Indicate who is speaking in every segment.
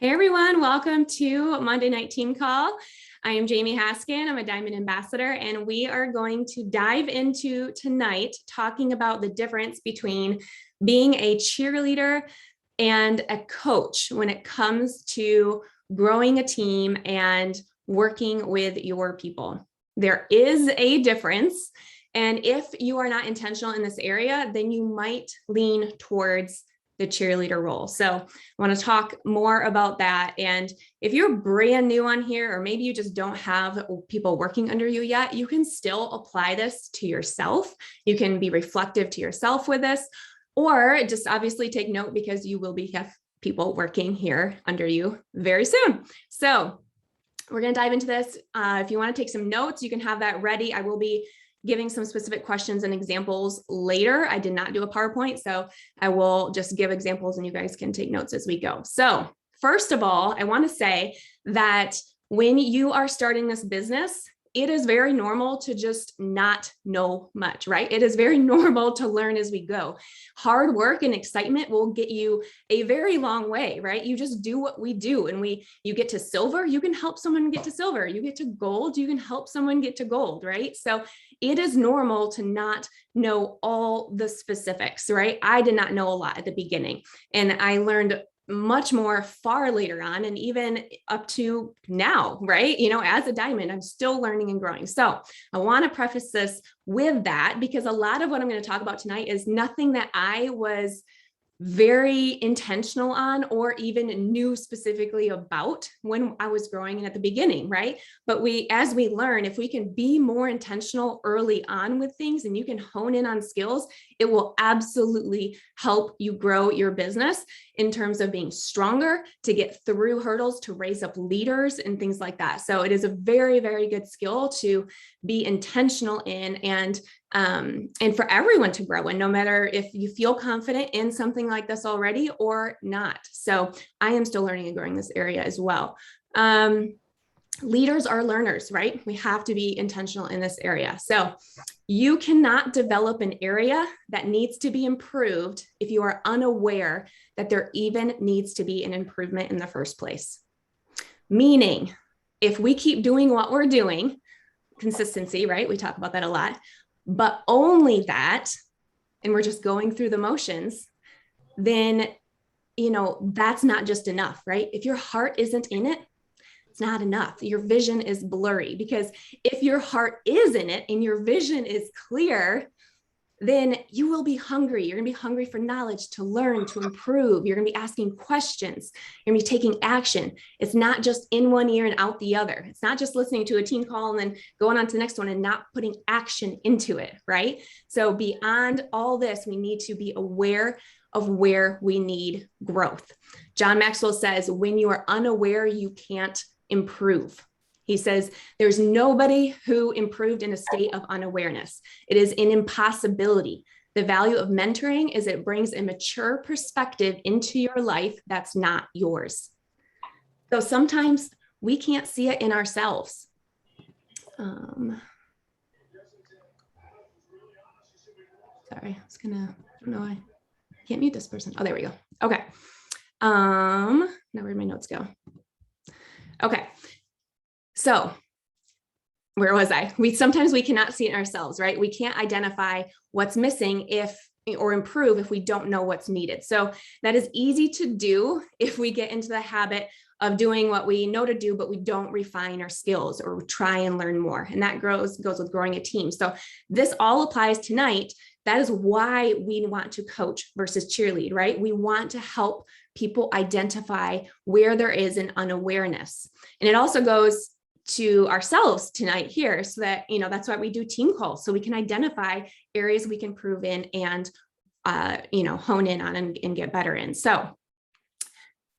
Speaker 1: Hey everyone, welcome to Monday Night Team Call. I am Jamie Haskin, I'm a Diamond Ambassador, and we are going to dive into tonight talking about the difference between being a cheerleader and a coach when it comes to growing a team and working with your people. There is a difference, and if you are not intentional in this area, then you might lean towards the cheerleader role. So I want to talk more about that. And if you're brand new on here, or maybe you just don't have people working under you yet, you can still apply this to yourself. You can be reflective to yourself with this, or just obviously take note because you will have people working here under you very soon. So we're going to dive into this. If you want to take some notes, you can have that ready. I will be giving some specific questions and examples later. I did not do a PowerPoint, so I will just give examples and you guys can take notes as we go. So first of all, I want to say that when you are starting this business, it is very normal to just not know much, right? It is very normal to learn as we go. Hard work and excitement will get you a very long way, right? You just do what we do, and you get to silver, you can help someone get to silver. You get to gold, you can help someone get to gold, right? So it is normal to not know all the specifics, right? I did not know a lot at the beginning, and I learned much more far later on, and even up to now, right? As a diamond, I'm still learning and growing. So I want to preface this with that, because a lot of what I'm going to talk about tonight is nothing that I was very intentional on or even knew specifically about when I was growing and at the beginning, right? But as we learn, if we can be more intentional early on with things and you can hone in on skills, it will absolutely help you grow your business in terms of being stronger, to get through hurdles, to raise up leaders and things like that. So it is a very, very good skill to be intentional in, and for everyone to grow in, no matter if you feel confident in something like this already or not. So I am still learning and growing this area as well. Leaders are learners, right? We have to be intentional in this area. So you cannot develop an area that needs to be improved if you are unaware that there even needs to be an improvement in the first place. Meaning, if we keep doing what we're doing, consistency, right? We talk about that a lot, but only that, and we're just going through the motions, then, that's not just enough, right? If your heart isn't in it, it's not enough. Your vision is blurry, because if your heart is in it and your vision is clear, then you will be hungry. You're going to be hungry for knowledge, to learn, to improve. You're going to be asking questions. You're going to be taking action. It's not just in one ear and out the other. It's not just listening to a team call and then going on to the next one and not putting action into it, right? So beyond all this, we need to be aware of where we need growth. John Maxwell says, when you are unaware, you can't improve. He says, there's nobody who improved in a state of unawareness. It is an impossibility. The value of mentoring is it brings a mature perspective into your life that's not yours. So sometimes we can't see it in ourselves. Sorry, I don't know, I can't mute this person. Oh, there we go. Okay. Now where'd my notes go? Okay. So where was I? Sometimes we cannot see it ourselves, right? We can't identify what's missing or improve if we don't know what's needed. So that is easy to do if we get into the habit of doing what we know to do, but we don't refine our skills or try and learn more. And that goes with growing a team. So this all applies tonight. That is why we want to coach versus cheerlead, right? We want to help people identify where there is an unawareness. And it also goes to ourselves tonight here, so that, that's why we do team calls, so we can identify areas we can improve in and, hone in on and get better in. So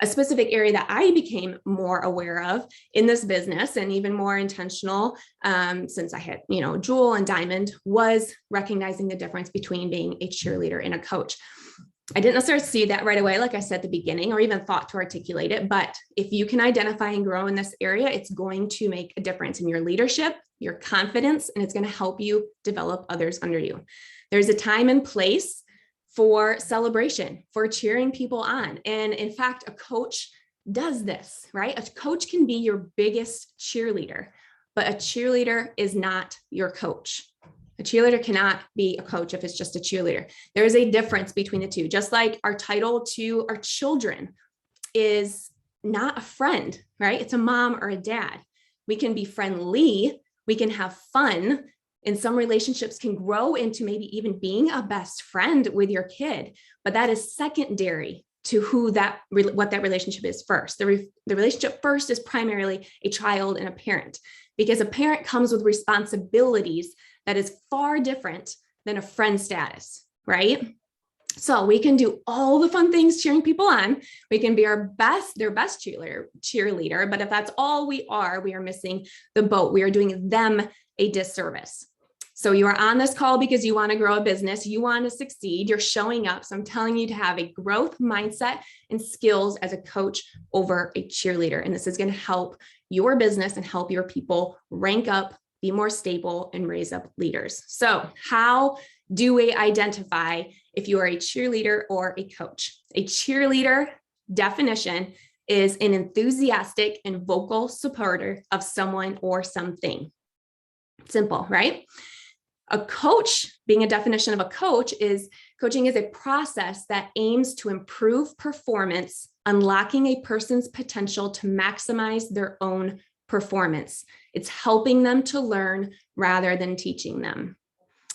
Speaker 1: a specific area that I became more aware of in this business, and even more intentional since I had, Jewel and Diamond, was recognizing the difference between being a cheerleader and a coach. I didn't necessarily see that right away, like I said at the beginning, or even thought to articulate it. But if you can identify and grow in this area, it's going to make a difference in your leadership, your confidence, and it's going to help you develop others under you. There's a time and place for celebration, for cheering people on. And in fact, a coach does this, right? A coach can be your biggest cheerleader, but a cheerleader is not your coach. A cheerleader cannot be a coach if it's just a cheerleader. There is a difference between the two. Just like our title to our children is not a friend, right? It's a mom or a dad. We can be friendly, we can have fun, and some relationships can grow into maybe even being a best friend with your kid, but that is secondary to what that relationship is first. The relationship first is primarily a child and a parent, because a parent comes with responsibilities that is far different than a friend status, right? So we can do all the fun things cheering people on. We can be their best cheerleader. But if that's all we are missing the boat. We are doing them a disservice. So you are on this call because you want to grow a business, you want to succeed, you're showing up. So I'm telling you to have a growth mindset and skills as a coach over a cheerleader. And this is going to help your business and help your people rank up, be more stable, and raise up leaders. So how do we identify if you are a cheerleader or a coach? A cheerleader definition is an enthusiastic and vocal supporter of someone or something. Simple, right? A coach, being a definition of a coach, is coaching is a process that aims to improve performance, unlocking a person's potential to maximize their own performance. It's helping them to learn rather than teaching them.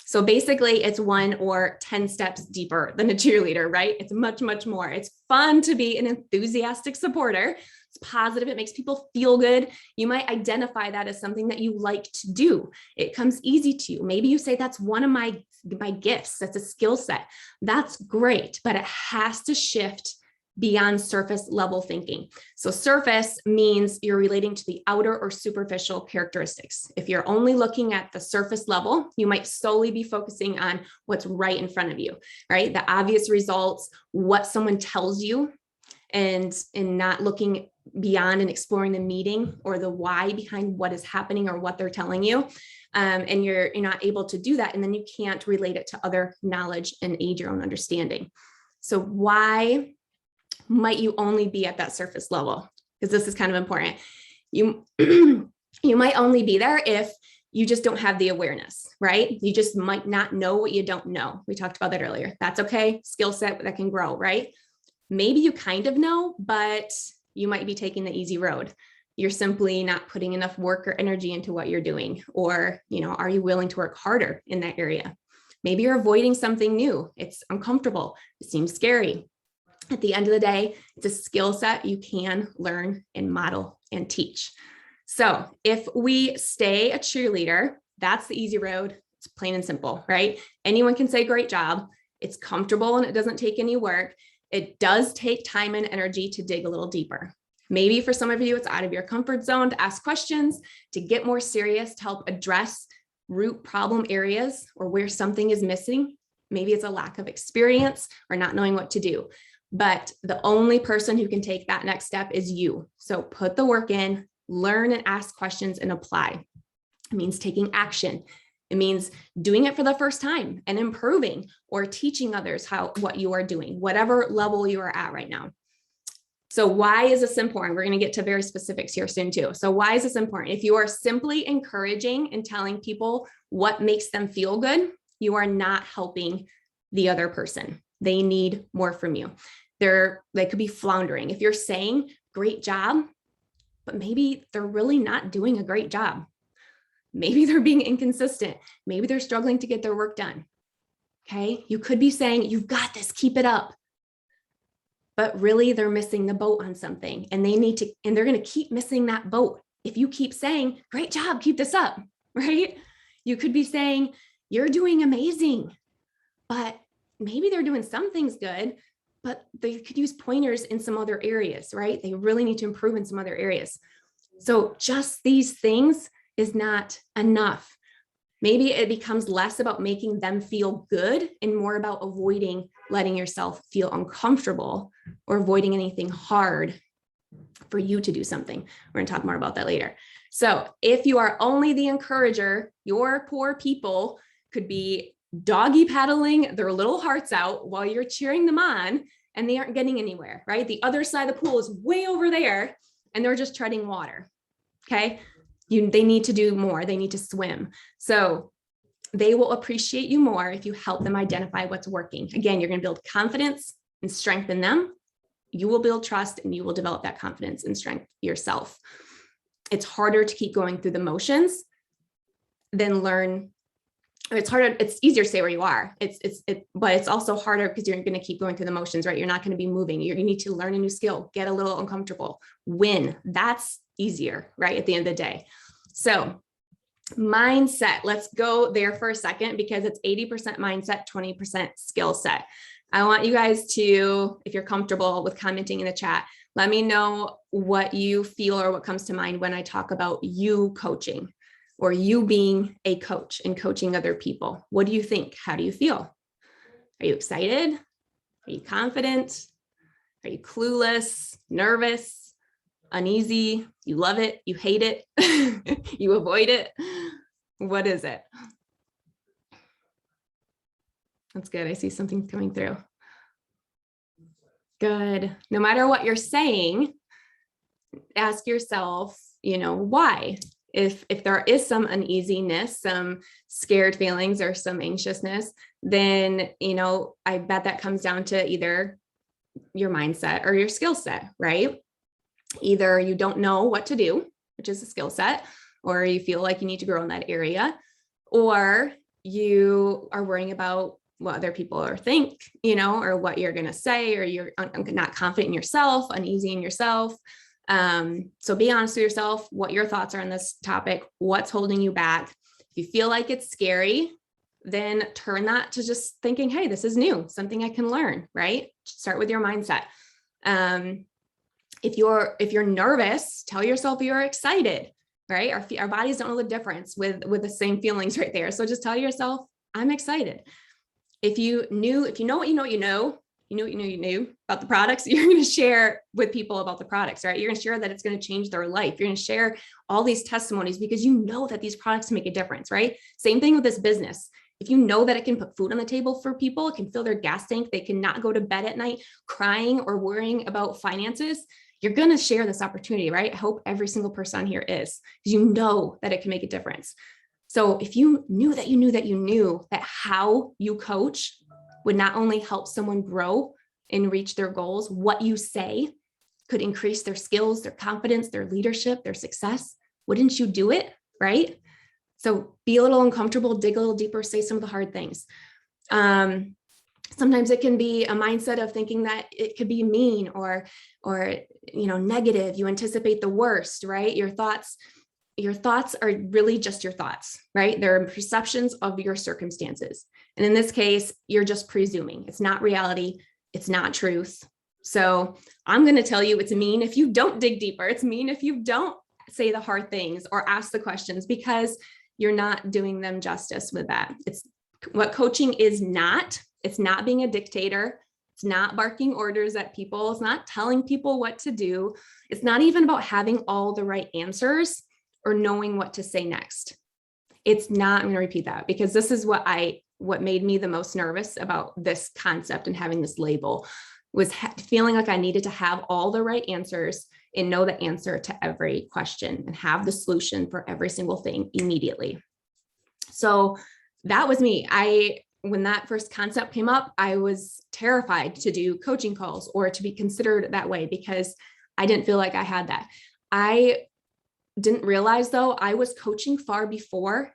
Speaker 1: So basically, it's 1 or 10 steps deeper than a cheerleader, right? It's much, much more. It's fun to be an enthusiastic supporter. It's positive. It makes people feel good. You might identify that as something that you like to do. It comes easy to you. Maybe you say, that's one of my gifts. That's a skill set. That's great, but it has to shift beyond surface level thinking. So surface means you're relating to the outer or superficial characteristics. If you're only looking at the surface level, you might solely be focusing on what's right in front of you, right? The obvious results, what someone tells you, and not looking beyond and exploring the meaning or the why behind what is happening or what they're telling you. And you're not able to do that. And then you can't relate it to other knowledge and aid your own understanding. So why might you only be at that surface level? Because this is kind of important. You might only be there if you just don't have the awareness, right? You just might not know what you don't know. We talked about that earlier. That's okay. Skill set that can grow, right? Maybe you kind of know, but you might be taking the easy road. You're simply not putting enough work or energy into what you're doing. Or, are you willing to work harder in that area? Maybe you're avoiding something new. It's uncomfortable. It seems scary. At the end of the day, it's a skill set you can learn and model and teach. So if we stay a cheerleader, that's the easy road. It's plain and simple, right? Anyone can say great job. It's comfortable and it doesn't take any work. It does take time and energy to dig a little deeper. Maybe for some of you, it's out of your comfort zone to ask questions, to get more serious, to help address root problem areas or where something is missing. Maybe it's a lack of experience or not knowing what to do. But the only person who can take that next step is you. So put the work in, learn and ask questions and apply. It means taking action. It means doing it for the first time and improving or teaching others what you are doing, whatever level you are at right now. So why is this important? We're going to get to very specifics here soon too. So why is this important? If you are simply encouraging and telling people what makes them feel good, you are not helping the other person. They need more from you. They could be floundering. If you're saying great job, but maybe they're really not doing a great job. Maybe they're being inconsistent. Maybe they're struggling to get their work done. Okay. You could be saying, you've got this, keep it up. But really they're missing the boat on something and they're going to keep missing that boat. If you keep saying, great job, keep this up, right? You could be saying, you're doing amazing, but maybe they're doing some things good, but they could use pointers in some other areas, right? They really need to improve in some other areas. So just these things is not enough. Maybe it becomes less about making them feel good and more about avoiding letting yourself feel uncomfortable or avoiding anything hard for you to do something. We're going to talk more about that later. So if you are only the encourager, your poor people could be doggy paddling their little hearts out while you're cheering them on and they aren't getting anywhere, right? The other side of the pool is way over there and they're just treading water. Okay. They need to do more. They need to swim. So they will appreciate you more if you help them identify what's working. Again, you're going to build confidence and strengthen them. You will build trust and you will develop that confidence and strength yourself. It's harder to keep going through the motions than learn. It's harder. It's easier to stay where you are. But it's also harder because you're going to keep going through the motions, right? You're not going to be moving. You need to learn a new skill, get a little uncomfortable, win. That's easier, right? At the end of the day. So mindset, let's go there for a second because it's 80% mindset, 20% skill set. I want you guys to, if you're comfortable with commenting in the chat, let me know what you feel or what comes to mind when I talk about you coaching or you being a coach and coaching other people. What do you think? How do you feel? Are you excited? Are you confident? Are you clueless, nervous, uneasy? You love it? You hate it? You avoid it? What is it? That's good. I see something coming through. Good. No matter what you're saying, ask yourself, why? If there is some uneasiness, some scared feelings or some anxiousness, then, I bet that comes down to either your mindset or your skill set, right? Either you don't know what to do, which is a skill set, or you feel like you need to grow in that area, or you are worrying about what other people are think, or what you're going to say, or you're not confident in yourself, uneasy in yourself. So be honest with yourself, what your thoughts are on this topic, what's holding you back. If you feel like it's scary, then turn that to just thinking, hey, this is new, something I can learn, right? Start with your mindset. If you're nervous, tell yourself you're excited, right? Our bodies don't know the difference with the same feelings right there. So just tell yourself, I'm excited. If you know what you know about the products, you're going to share with people about the products, right? You're going to share that it's going to change their life. You're going to share all these testimonies because you know that these products make a difference, right? Same thing with this business. If you know that it can put food on the table for people, it can fill their gas tank, they cannot go to bed at night crying or worrying about finances, you're going to share this opportunity, right? I hope every single person on here is, because you know that it can make a difference. So if you knew that how you coach would not only help someone grow and reach their goals, what you say could increase their skills, their confidence, their leadership, their success, wouldn't you do it, right? So be a little uncomfortable, dig a little deeper, say some of the hard things. Sometimes it can be a mindset of thinking that it could be mean or negative. You anticipate the worst, right? Your thoughts are really just your thoughts, right? They're perceptions of your circumstances. And in this case, you're just presuming. It's not reality. It's not truth. So I'm going to tell you it's mean if you don't dig deeper. It's mean if you don't say the hard things or ask the questions, because you're not doing them justice with that. It's what coaching is not. It's not being a dictator. It's not barking orders at people. It's not telling people what to do. It's not even about having all the right answers or knowing what to say next. It's not, I'm going to repeat that because this is what made me the most nervous about this concept and having this label was feeling like I needed to have all the right answers and know the answer to every question and have the solution for every single thing immediately. So that was me. When that first concept came up, I was terrified to do coaching calls or to be considered that way because I didn't feel like I had that. I didn't realize though, I was coaching far before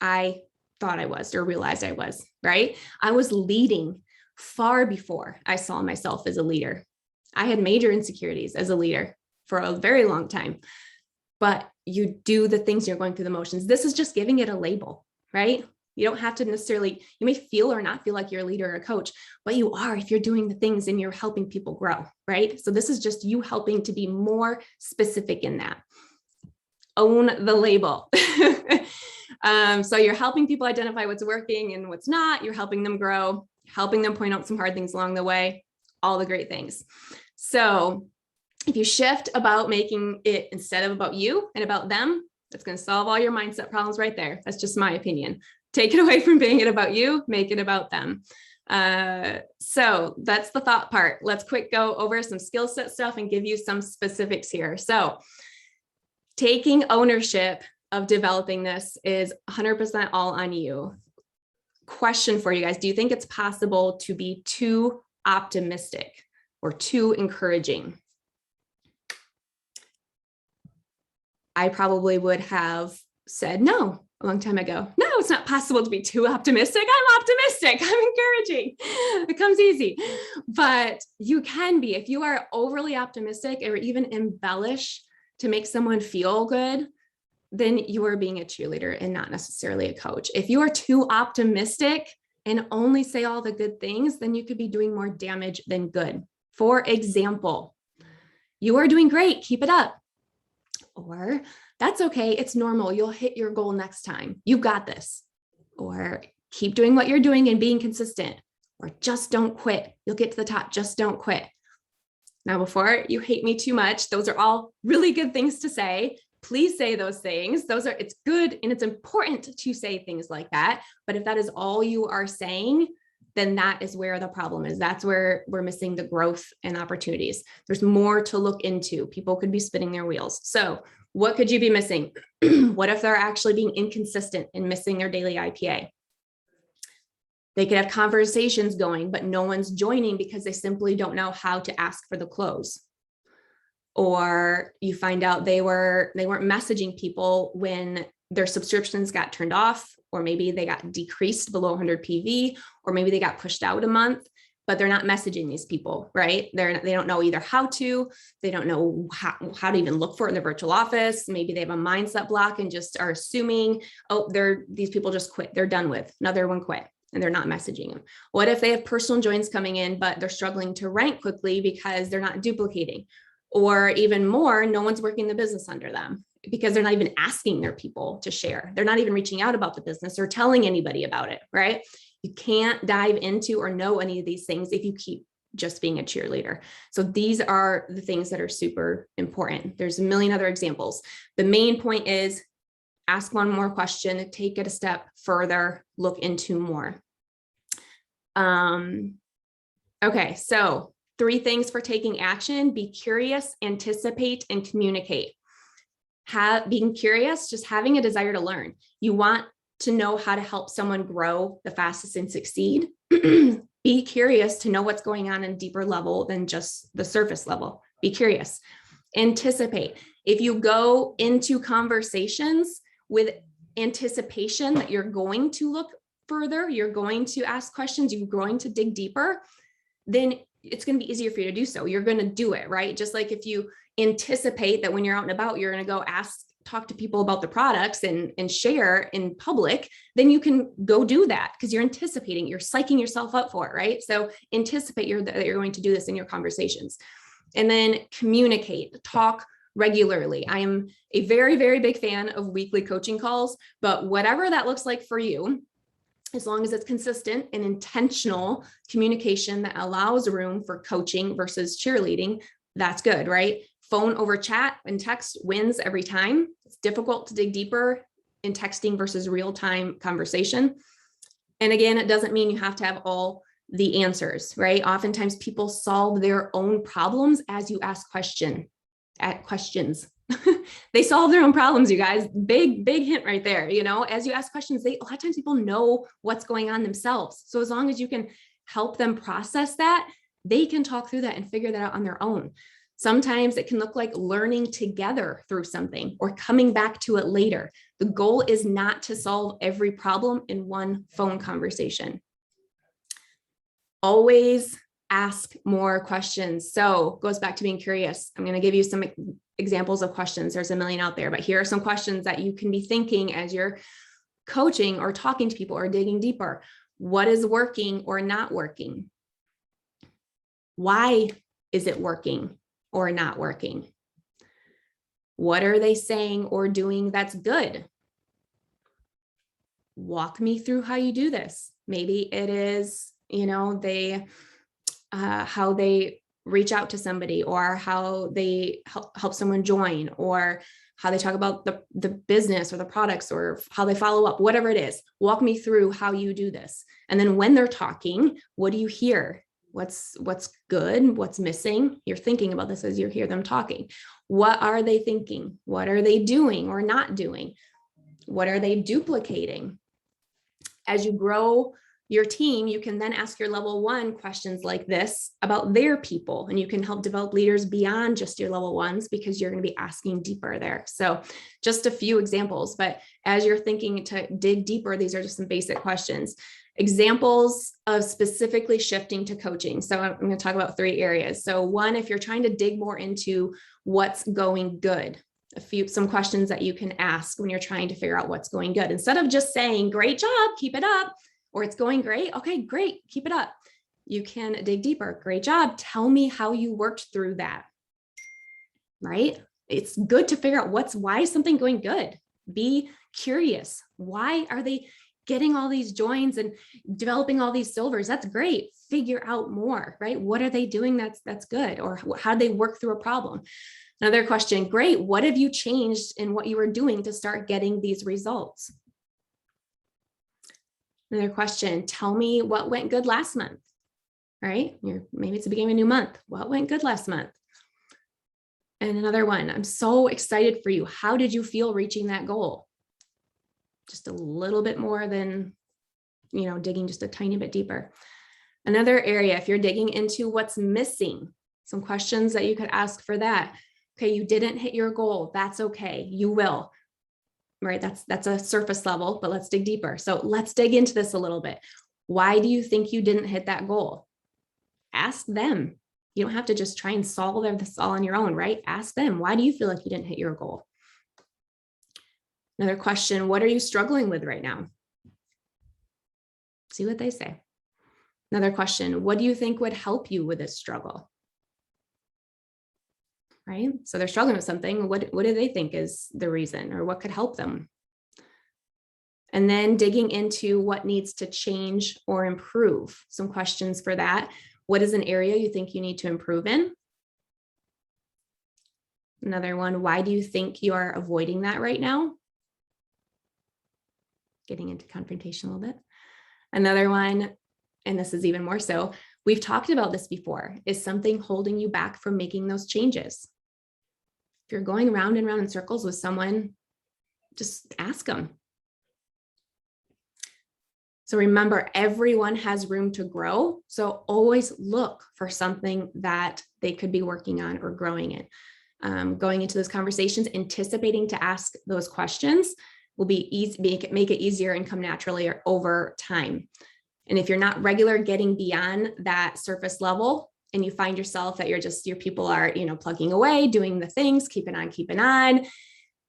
Speaker 1: I thought I was or realized I was, right? I was leading far before I saw myself as a leader. I had major insecurities as a leader for a very long time, but you do the things, you're going through the motions. This is just giving it a label, right? You don't have to necessarily, you may feel or not feel like you're a leader or a coach, but you are if you're doing the things and you're helping people grow, right? So this is just you helping to be more specific in that. Own the label. So you're helping people identify what's working and what's not. You're helping them grow, helping them point out some hard things along the way, all the great things. So if you shift about making it instead of about you and about them, that's going to solve all your mindset problems right there. That's just my opinion. Take it away from being it about you, make it about them. So that's the thought part. Let's quick go over some skill set stuff and give you some specifics here. So taking ownership of developing this is 100% all on you. Question for you guys. Do you think it's possible to be too optimistic or too encouraging? I probably would have said no a long time ago. No, it's not possible to be too optimistic. I'm optimistic. I'm encouraging. It comes easy. But you can be. If you are overly optimistic or even embellish to make someone feel good, then you are being a cheerleader and not necessarily a coach. If you are too optimistic and only say all the good things, then you could be doing more damage than good. For example, you are doing great. Keep it up. Or that's okay. It's normal. You'll hit your goal next time. You got this. Or keep doing what you're doing and being consistent. Or just don't quit. You'll get to the top. Just don't quit. Now, before you hate me too much, those are all really good things to say. Please say those things. It's good and it's important to say things like that. But if that is all you are saying, then that is where the problem is. That's where we're missing the growth and opportunities. There's more to look into. People could be spinning their wheels. So what could you be missing? What if they're actually being inconsistent and missing their daily IPA? They could have conversations going, but no one's joining because they simply don't know how to ask for the close. Or you find out they weren't messaging people when their subscriptions got turned off, or maybe they got decreased below 100 PV, or maybe they got pushed out a month, but they're not messaging these people, right? They don't know either how to, they don't know how to even look for it in the virtual office. Maybe they have a mindset block and just are assuming, oh, these people just quit. They're done with. Another one quit. And they're not messaging them. What if they have personal joins coming in, but they're struggling to rank quickly because they're not duplicating? Or even more, no one's working the business under them because they're not even asking their people to share. They're not even reaching out about the business or telling anybody about it, right? You can't dive into or know any of these things if you keep just being a cheerleader. So these are the things that are super important. There's a million other examples. The main point is ask one more question, take it a step further, look into more. Okay, so 3 things for taking action: be curious, anticipate, and communicate. Being curious, just having a desire to learn. You want to know how to help someone grow the fastest and succeed. Be curious to know what's going on a deeper level than just the surface level. Be curious. Anticipate. If you go into conversations with anticipation that you're going to look further, you're going to ask questions, you're going to dig deeper, then it's going to be easier for you to do so. You're going to do it, right? Just like if you anticipate that when you're out and about, you're going to go talk to people about the products and share in public, then you can go do that because you're anticipating, you're psyching yourself up for it, right? So anticipate that you're going to do this in your conversations. And then communicate, talk regularly. I am a very, very big fan of weekly coaching calls, but whatever that looks like for you, as long as it's consistent and intentional communication that allows room for coaching versus cheerleading, that's good, right? Phone over chat and text wins every time. It's difficult to dig deeper in texting versus real-time conversation. And again, it doesn't mean you have to have all the answers, right? Oftentimes people solve their own problems as you ask questions. They solve their own problems, you guys. Big hint right there. As you ask questions, a lot of times people know what's going on themselves. So as long as you can help them process that, they can talk through that and figure that out on their own. Sometimes it can look like learning together through something or coming back to it later. The goal is not to solve every problem in one phone conversation. Always ask more questions. So goes back to being curious. I'm going to give you some examples of questions. There's a million out there, but here are some questions that you can be thinking as you're coaching or talking to people or digging deeper. What is working or not working? Why is it working or not working? What are they saying or doing that's good? Walk me through how you do this. Maybe it is, how they reach out to somebody or how they help someone join, or how they talk about the business or the products or how they follow up, whatever it is. Walk me through how you do this. And then when they're talking, what do you hear? What's good? What's missing? You're thinking about this as you hear them talking. What are they thinking? What are they doing or not doing? What are they duplicating? As you grow your team, you can then ask your level 1 questions like this about their people, and you can help develop leaders beyond just your level 1s because you're going to be asking deeper there. So just a few examples, but as you're thinking to dig deeper, these are just some basic questions. Examples of specifically shifting to coaching. So I'm going to talk about 3 areas. So 1, if you're trying to dig more into what's going good, some questions that you can ask when you're trying to figure out what's going good. Instead of just saying, great job, keep it up, or it's going great. Okay, great, keep it up. You can dig deeper. Great job. Tell me how you worked through that, right? It's good to figure out why is something going good? Be curious. Why are they getting all these joins and developing all these silvers? That's great. Figure out more, right? What are they doing that's good? Or how do they work through a problem? Another question, great. What have you changed in what you were doing to start getting these results? Another question, tell me what went good last month, right? Maybe it's the beginning of a new month. What went good last month? And another one, I'm so excited for you. How did you feel reaching that goal? Just a little bit more than, digging just a tiny bit deeper. Another area, if you're digging into what's missing, some questions that you could ask for that. Okay, you didn't hit your goal. That's okay. You will. Right? That's a surface level, but let's dig deeper. So let's dig into this a little bit. Why do you think you didn't hit that goal? Ask them. You don't have to just try and solve this all on your own, right? Ask them, why do you feel like you didn't hit your goal? Another question, what are you struggling with right now? See what they say. Another question, what do you think would help you with this struggle? Right? So they're struggling with something. What do they think is the reason, or what could help them? And then digging into what needs to change or improve. Some questions for that. What is an area you think you need to improve in? Another one, why do you think you are avoiding that right now? Getting into confrontation a little bit. Another one, and this is even more so, we've talked about this before. Is something holding you back from making those changes? If you're going round and round in circles with someone, just ask them. So remember, everyone has room to grow. So always look for something that they could be working on or growing in. Going into those conversations, anticipating to ask those questions will be easy, make it easier and come naturally over time. And if you're not regular getting beyond that surface level, and you find yourself that your people are, plugging away, doing the things, keeping on,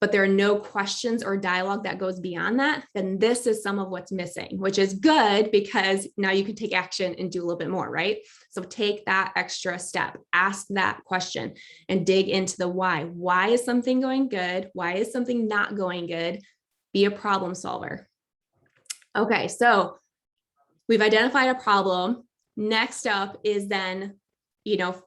Speaker 1: but there are no questions or dialogue that goes beyond that, then this is some of what's missing, which is good because now you can take action and do a little bit more, right? So take that extra step, ask that question and dig into the why. Why is something going good? Why is something not going good? Be a problem solver. Okay, so we've identified a problem. Next up is then,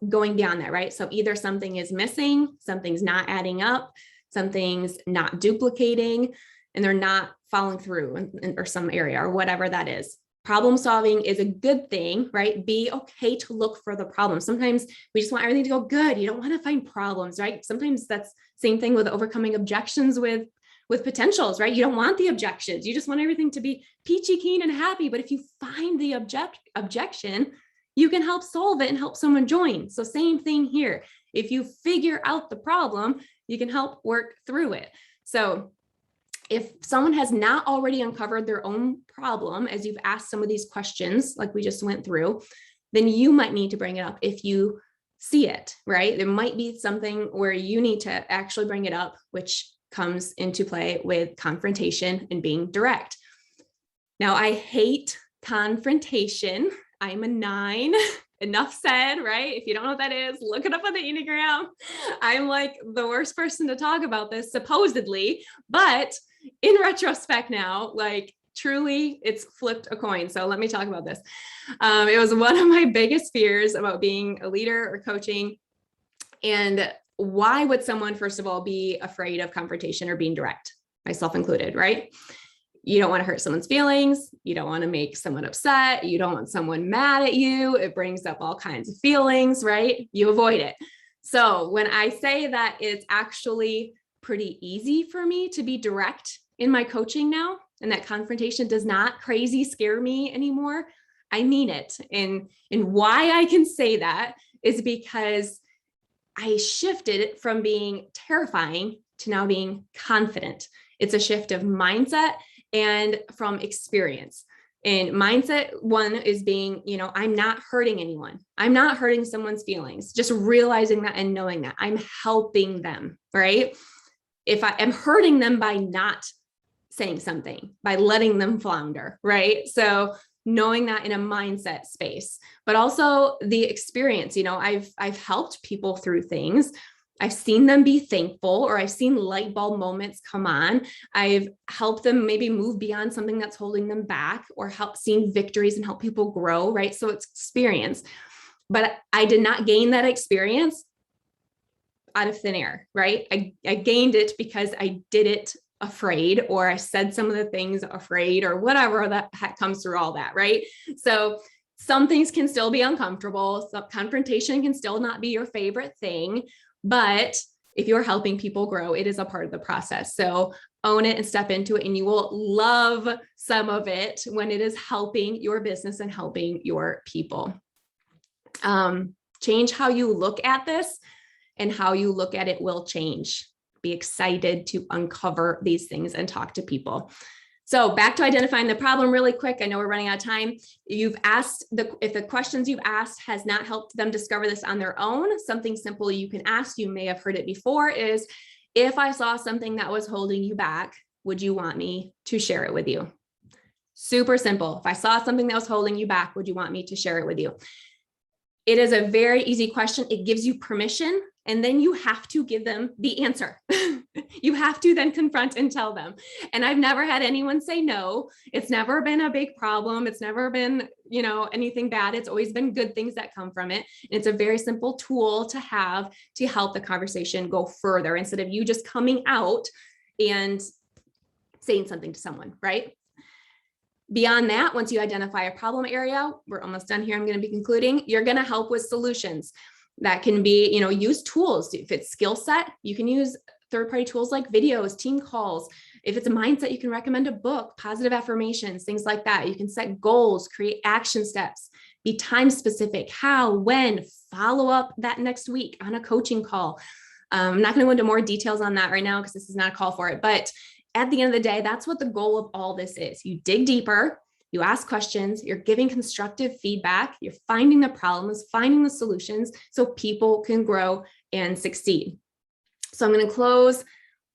Speaker 1: going beyond that, right? So either something is missing, something's not adding up, something's not duplicating, and they're not following through or some area or whatever that is. Problem solving is a good thing, right? Be okay to look for the problem. Sometimes we just want everything to go good. You don't want to find problems, right? Sometimes that's same thing with overcoming objections with potentials, right? You don't want the objections. You just want everything to be peachy keen and happy. But if you find the objection, you can help solve it and help someone join. So same thing here. If you figure out the problem, you can help work through it. So if someone has not already uncovered their own problem, as you've asked some of these questions, like we just went through, then you might need to bring it up if you see it, right? There might be something where you need to actually bring it up, which comes into play with confrontation and being direct. Now, I hate confrontation. I'm a 9. Enough said, right? If you don't know what that is, look it up on the Enneagram. I'm like the worst person to talk about this, supposedly, but in retrospect now, like truly it's flipped a coin. So let me talk about this. It was one of my biggest fears about being a leader or coaching. And why would someone, first of all, be afraid of confrontation or being direct? Myself included, right? You don't want to hurt someone's feelings. You don't want to make someone upset. You don't want someone mad at you. It brings up all kinds of feelings, right? You avoid it. So when I say that it's actually pretty easy for me to be direct in my coaching now, and that confrontation does not crazy scare me anymore, I mean it. And why I can say that is because I shifted it from being terrifying to now being confident. It's a shift of mindset and from experience. And mindset one is being, I'm not hurting anyone. I'm not hurting someone's feelings. Just realizing that and knowing that I'm helping them, right? If I am hurting them by not saying something, by letting them flounder, right? So knowing that in a mindset space, but also the experience, I've helped people through things. I've seen them be thankful, or I've seen light bulb moments come on. I've helped them maybe move beyond something that's holding them back, or seen victories and help people grow, right? So it's experience, but I did not gain that experience out of thin air, right? I gained it because I did it afraid, or I said some of the things afraid, or whatever that comes through all that, right? So some things can still be uncomfortable. Some confrontation can still not be your favorite thing, but if you're helping people grow, it is a part of the process. So own it and step into it, and you will love some of it when it is helping your business and helping your people. Change how you look at this, and how you look at it will change. Be excited to uncover these things and talk to people. So back to identifying the problem really quick. I know we're running out of time. You've asked if the questions you've asked has not helped them discover this on their own, something simple you can ask, you may have heard it before, is, if I saw something that was holding you back, would you want me to share it with you? Super simple. If I saw something that was holding you back, would you want me to share it with you? It is a very easy question. It gives you permission, and then you have to give them the answer. You have to then confront and tell them. And I've never had anyone say no. It's never been a big problem. It's never been, anything bad. It's always been good things that come from it. And it's a very simple tool to have to help the conversation go further, instead of you just coming out and saying something to someone, right? Beyond that, once you identify a problem area, we're almost done here, I'm going to be concluding, you're going to help with solutions. That can be, use tools. If it's skill set, you can use third-party tools like videos, team calls. If it's a mindset, you can recommend a book, positive affirmations, things like that. You can set goals, create action steps, be time specific, how, when, follow up that next week on a coaching call. I'm not going to go into more details on that right now because this is not a call for it, but at the end of the day, that's what the goal of all this is. You dig deeper, you ask questions, you're giving constructive feedback, you're finding the problems, finding the solutions so people can grow and succeed. So I'm going to close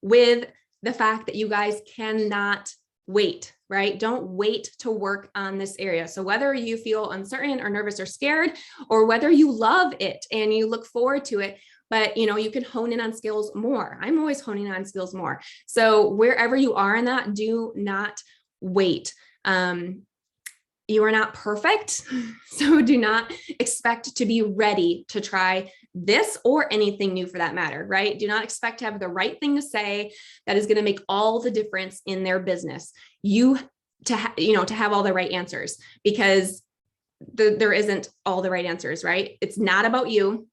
Speaker 1: with the fact that you guys cannot wait, right? Don't wait to work on this area. So whether you feel uncertain or nervous or scared, or whether you love it and you look forward to it, but you can hone in on skills more. I'm always honing on skills more. So wherever you are in that, do not wait. You are not perfect, so do not expect to be ready to try this or anything new for that matter, right? Do not expect to have the right thing to say that is going to make all the difference in their business. To have all the right answers, because there isn't all the right answers, right? It's not about you.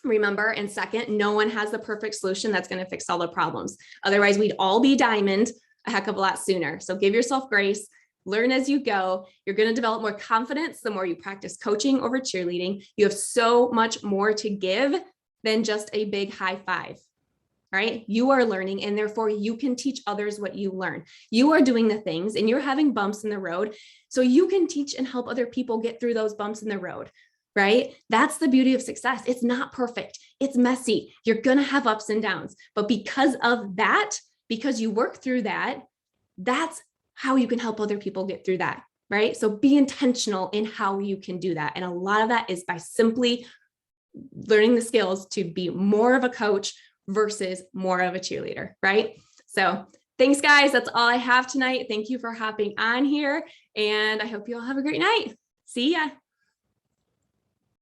Speaker 1: Remember, and second, no one has the perfect solution that's going to fix all the problems. Otherwise, we'd all be diamond a heck of a lot sooner. So give yourself grace, learn as you go. You're going to develop more confidence the more you practice coaching over cheerleading. You have so much more to give than just a big high five, right? You are learning, and therefore you can teach others what you learn. You are doing the things and you're having bumps in the road, so you can teach and help other people get through those bumps in the road. Right? That's the beauty of success. It's not perfect. It's messy. You're going to have ups and downs, but because of that, because you work through that, that's how you can help other people get through that. Right? So be intentional in how you can do that. And a lot of that is by simply learning the skills to be more of a coach versus more of a cheerleader. Right? So thanks, guys. That's all I have tonight. Thank you for hopping on here, and I hope you all have a great night. See ya.